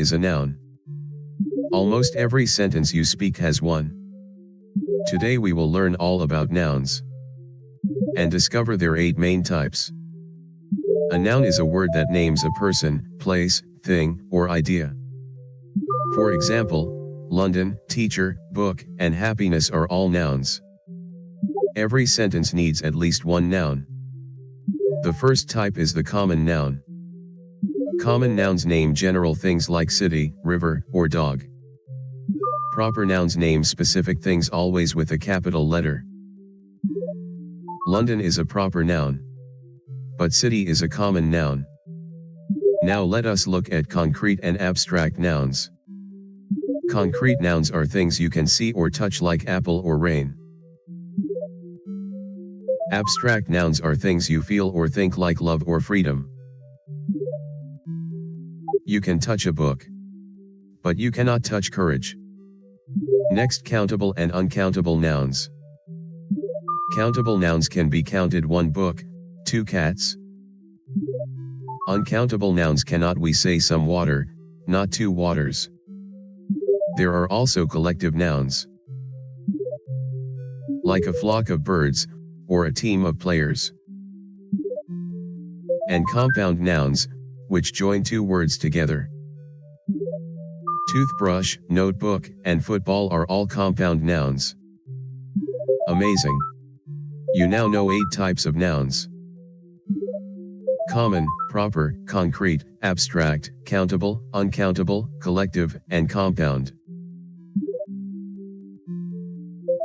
is a noun. Almost every sentence you speak has one. Today we will learn all about nouns and discover their 8 main types. A noun is a word that names a person, place, thing, or idea. For example, London, teacher, book, and happiness are all nouns. Every sentence needs at least one noun. The first type is the common noun. Common nouns name general things like city, river, or dog. Proper nouns name specific things always with a capital letter. London is a proper noun, but city is a common noun. Now let us look at concrete and abstract nouns. Concrete nouns are things you can see or touch like apple or rain. Abstract nouns are things you feel or think like love or freedom. You can touch a book, but you cannot touch courage. Next, countable and uncountable nouns. Countable nouns can be counted: 1 book, 2 cats. Uncountable nouns cannot: we say some water, not 2 waters. There are also collective nouns, like a flock of birds, or a team of players. And compound nouns, which join 2 words together. Toothbrush, notebook, and football are all compound nouns. Amazing! You now know 8 types of nouns: common, proper, concrete, abstract, countable, uncountable, collective, and compound.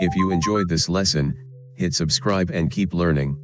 If you enjoyed this lesson, hit subscribe and keep learning.